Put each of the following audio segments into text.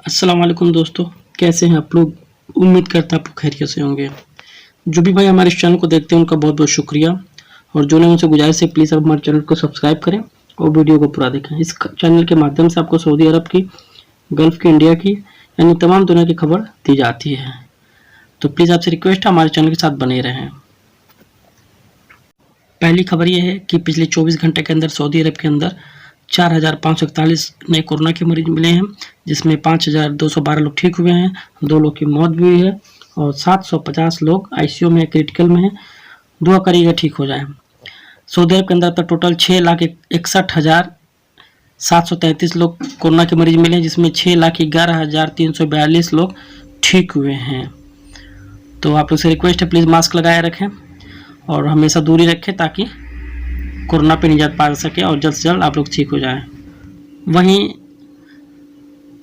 अस्सलाम वालेकुम दोस्तों, कैसे हैं आप लोग। उम्मीद करता हूँ आप खैरियत से होंगे। जो भी भाई हमारे इस चैनल को देखते हैं उनका बहुत बहुत शुक्रिया, और जो नहीं उनसे गुजारिश है प्लीज़ आप हमारे चैनल को सब्सक्राइब करें और वीडियो को पूरा देखें। इस चैनल के माध्यम से आपको सऊदी अरब की, गल्फ़ की, इंडिया की यानी तमाम दुनिया की खबर दी जाती है। तो प्लीज़ आपसे रिक्वेस्ट है हमारे चैनल के साथ बने रहें। पहली खबर यह है कि पिछले 24 घंटे के अंदर सऊदी अरब के अंदर 4,541 नए कोरोना के मरीज मिले हैं, जिसमें 5,212 लोग ठीक हुए हैं, 2 लोग की मौत भी हुई है और 750 लोग आईसीयू में क्रिटिकल में हैं। दुआ करिएगा ठीक हो जाए। सऊदी अरब के अंदर पर टोटल 6,61,733 लोग कोरोना के मरीज मिले हैं, जिसमें 6,11,342 लोग ठीक हुए हैं। तो आप लोग से रिक्वेस्ट है प्लीज़ मास्क लगाए रखें और हमेशा दूरी रखें ताकि कोरोना पे निजात पा सके और जल्द से जल्द आप लोग ठीक हो जाएं। वहीं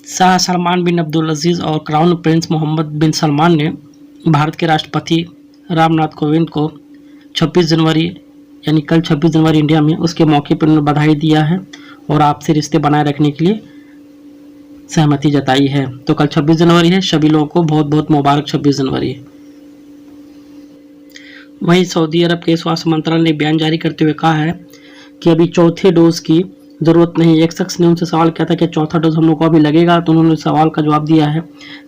शाह सलमान बिन अब्दुल अजीज़ और क्राउन प्रिंस मोहम्मद बिन सलमान ने भारत के राष्ट्रपति रामनाथ कोविंद को 26 जनवरी यानी कल 26 जनवरी इंडिया में उसके मौके पर उन्हें बधाई दिया है और आपसी रिश्ते बनाए रखने के लिए सहमति जताई है। तो कल 26 जनवरी है, सभी लोगों को बहुत बहुत मुबारक 26 जनवरी। वहीं सऊदी अरब के स्वास्थ्य मंत्रालय ने बयान जारी करते हुए कहा है कि अभी चौथे डोज की ज़रूरत नहीं। एक शख्स ने उनसे सवाल किया था कि चौथा डोज हम लोग को अभी लगेगा, तो उन्होंने सवाल का जवाब दिया है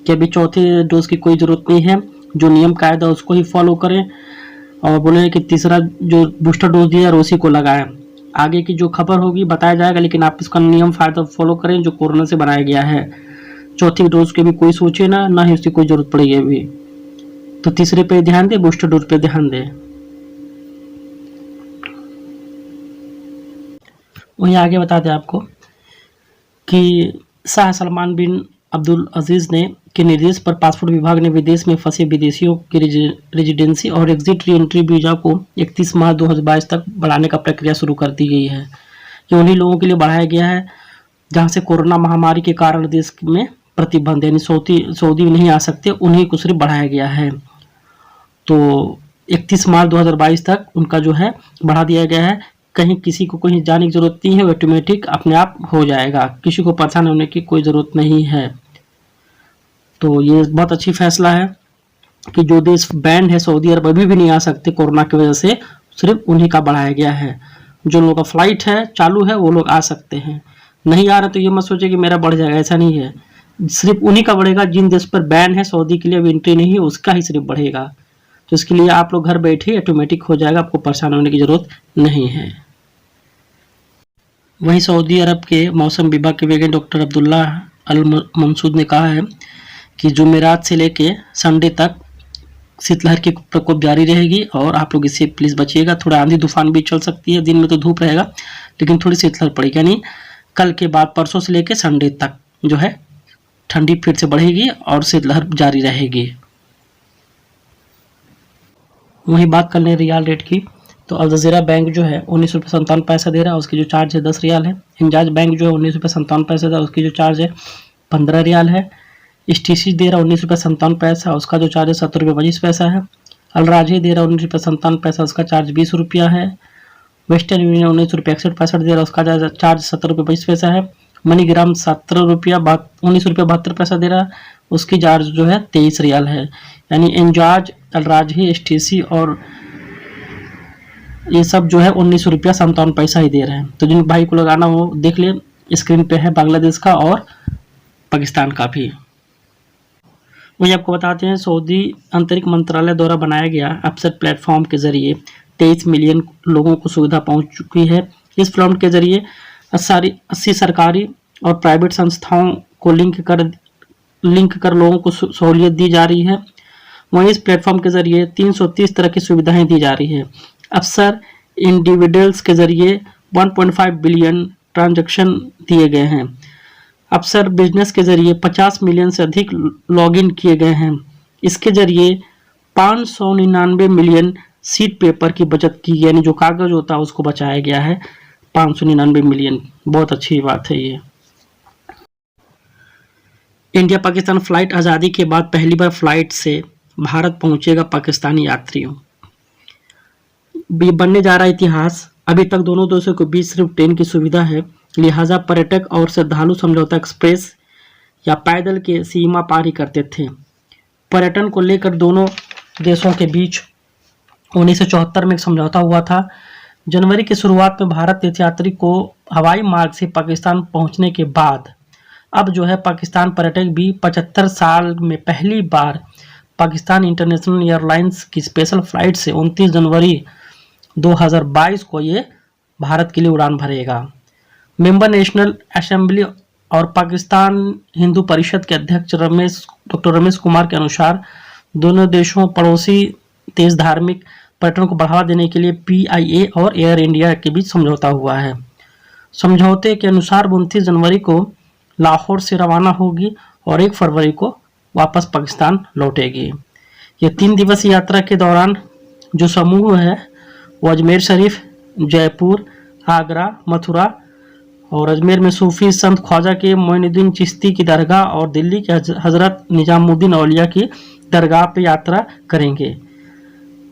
कि अभी चौथे डोज की कोई ज़रूरत नहीं है, जो नियम कायदा उसको ही फॉलो करें, और बोले कि तीसरा जो बूस्टर डोज दिया है उसी को लगाएं। आगे की जो खबर होगी बताया जाएगा, लेकिन आप इसका नियम फायदा फॉलो करें जो कोरोना से बनाया गया है। चौथी डोज की भी कोई सोचे ना ही उसकी कोई ज़रूरत पड़ेगी अभी, तो तीसरे पे ध्यान दें, बूस्टर डोज पे ध्यान दें। वहीं आगे बता दें आपको कि शाह सलमान बिन अब्दुल अजीज़ ने के निर्देश पर पासपोर्ट विभाग ने विदेश में फंसे विदेशियों की रेजिडेंसी और एग्जिट री एंट्री वीज़ा को 31 मार्च 2022 तक बढ़ाने का प्रक्रिया शुरू कर दी गई है। ये उन्हीं लोगों के लिए बढ़ाया गया है जहां से कोरोना महामारी के कारण देश में प्रतिबंध यानी सऊदी नहीं आ सकते, उन्हीं को सिर्फ बढ़ाया गया है। तो 31 मार्च 2022 तक उनका जो है बढ़ा दिया गया है। कहीं किसी को कहीं जाने की ज़रूरत नहीं है, ऑटोमेटिक अपने आप हो जाएगा, किसी को परेशान होने की कोई ज़रूरत नहीं है। तो ये बहुत अच्छी फैसला है कि जो देश बैंड है सऊदी अरब अभी भी नहीं आ सकते कोरोना की वजह से, सिर्फ उन्हीं का बढ़ाया गया है। जो लोगों का फ्लाइट है चालू है वो लोग आ सकते हैं, नहीं आ रहे तो ये मत सोचे कि मेरा बढ़ जाएगा, ऐसा नहीं है। सिर्फ उन्हीं का बढ़ेगा जिन देश पर बैन है, सऊदी के लिए अभी एंट्री नहीं है, उसका ही सिर्फ बढ़ेगा। तो इसके लिए आप लोग घर बैठे ऑटोमेटिक हो जाएगा, आपको परेशान होने की ज़रूरत नहीं है। वहीं सऊदी अरब के मौसम विभाग के वैज्ञानिक डॉक्टर अब्दुल्ला अल मंसूद ने कहा है कि जुमेरात से लेके संडे तक शीतलहर की प्रकोप जारी रहेगी और आप लोग इससे प्लीज़ बचिएगा। थोड़ा आंधी तूफान भी चल सकती है, दिन में तो धूप रहेगा लेकिन थोड़ी शीतलहर पड़ेगी। यानी कल के बाद परसों से लेके संडे तक जो है ठंडी फिर से बढ़ेगी और शीतलहर जारी रहेगी। वहीं बात कर लें रियाल रेट की, तो अल जज़ीरा बैंक जो है 19 रुपये 57 पैसा दे रहा है, उसकी जो चार्ज है 10 रियाल है। हिंजाज बैंक जो है 19 रुपये 57 पैसा था, उसकी जो चार्ज है 15 रियाल है। STC दे रहा है 19 रुपये 57 पैसा, उसका जो चार्ज है 70 रुपये 25 पैसा है। अल राजी दे रहा है 19 रुपये 57 पैसा, उसका चार्ज 20 रुपया है। वेस्टर्न यूनियन 19 रुपये 61 दे रहा है, उसका चार्ज 70 रुपये 25 पैसा है। मनीग्राम 17 रुपया 19 रुपये 72 पैसा दे रहा है, उसकी चार्ज जो है 23 रियाल है। यानी इंजाज, अल राजी, STC और ये सब जो है 19 रुपया 57 पैसा ही दे रहे हैं। तो जिन भाई को लगाना हो देख ले, स्क्रीन पे है बांग्लादेश का और पाकिस्तान का भी। वही आपको बताते हैं सऊदी आंतरिक मंत्रालय द्वारा बनाया गया अफसर प्लेटफॉर्म के जरिए 23 मिलियन लोगों को सुविधा पहुंच चुकी है। इस प्लेटफॉर्म के जरिए 80 सरकारी और प्राइवेट संस्थाओं को लिंक कर लोगों को सहूलियत दी जा रही है। वहीं इस प्लेटफॉर्म के जरिए 330 तरह की सुविधाएं दी जा रही है। अफसर इंडिविजुअल्स के जरिए 1.5 बिलियन ट्रांजैक्शन दिए गए हैं। अफसर बिजनेस के जरिए 50 मिलियन से अधिक लॉगिन किए गए हैं। इसके जरिए 599 मिलियन सीट पेपर की बचत की, यानी जो कागज होता है उसको बचाया गया है 599 मिलियन। बहुत अच्छी बात है ये। इंडिया पाकिस्तान फ्लाइट आज़ादी के बाद पहली बार फ्लाइट से भारत पहुंचेगा पाकिस्तानी यात्रियों। बनने जा रहा है इतिहास। अभी तक दोनों देशों के बीच सिर्फ ट्रेन की सुविधा है, लिहाजा पर्यटक और श्रद्धालु समझौता एक्सप्रेस या पैदल के सीमा पार ही करते थे। पर्यटन को लेकर दोनों देशों के बीच 1974 में एक समझौता हुआ था। जनवरी की शुरुआत में भारत तीर्थयात्री को हवाई मार्ग से पाकिस्तान पहुंचने के बाद अब जो है पाकिस्तान पर्यटक भी 75 साल में पहली बार पाकिस्तान इंटरनेशनल एयरलाइंस की स्पेशल फ्लाइट से 29 जनवरी 2022 को ये भारत के लिए उड़ान भरेगा। मेंबर नेशनल असेंबली और पाकिस्तान हिंदू परिषद के अध्यक्ष डॉक्टर रमेश कुमार के अनुसार दोनों देशों पड़ोसी देश धार्मिक पर्यटन को बढ़ावा देने के लिए PIA और एयर इंडिया के बीच समझौता हुआ है। समझौते के अनुसार 29 जनवरी को लाहौर से रवाना होगी और 1 फरवरी को वापस पाकिस्तान लौटेगी। ये 3 दिवसीय यात्रा के दौरान जो समूह है वो अजमेर शरीफ, जयपुर, आगरा, मथुरा और अजमेर में सूफी संत ख्वाजा के मोइनुद्दीन चिश्ती की दरगाह और दिल्ली के हजरत निजामुद्दीन औलिया की दरगाह पर यात्रा करेंगे।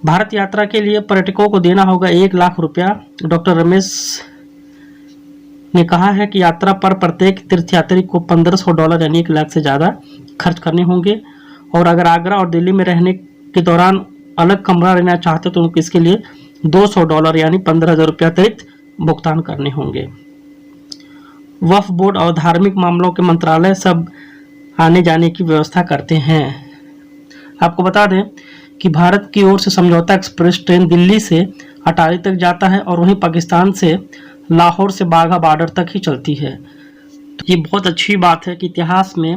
भारत यात्रा के लिए पर्यटकों को देना होगा 1 लाख रुपया। डॉक्टर रमेश ने कहा है कि यात्रा पर प्रत्येक तीर्थयात्री को $1500 यानी 1 लाख से ज़्यादा खर्च करने होंगे और अगर आगरा और दिल्ली में रहने के दौरान अलग कमरा लेना चाहते तो उनको इसके लिए $200 यानी 15,000 रुपया अतिरिक्त भुगतान करने होंगे। वक्फ बोर्ड और धार्मिक मामलों के मंत्रालय सब आने जाने की व्यवस्था करते हैं। आपको बता दें कि भारत की ओर से समझौता एक्सप्रेस ट्रेन दिल्ली से अटारी तक जाता है और वहीं पाकिस्तान से लाहौर से बाघा बॉर्डर तक ही चलती है। तो ये बहुत अच्छी बात है कि इतिहास में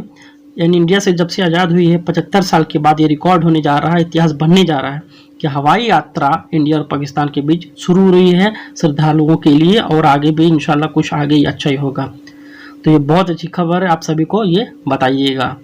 यानी इंडिया से जब से आज़ाद हुई है 75 साल के बाद ये रिकॉर्ड होने जा रहा है, इतिहास बनने जा रहा है कि हवाई यात्रा इंडिया और पाकिस्तान के बीच शुरू हो रही है श्रद्धालुओं के लिए और आगे भी इंशाल्लाह कुछ आगे ही अच्छा ही होगा। तो ये बहुत अच्छी खबर है, आप सभी को ये बताइएगा।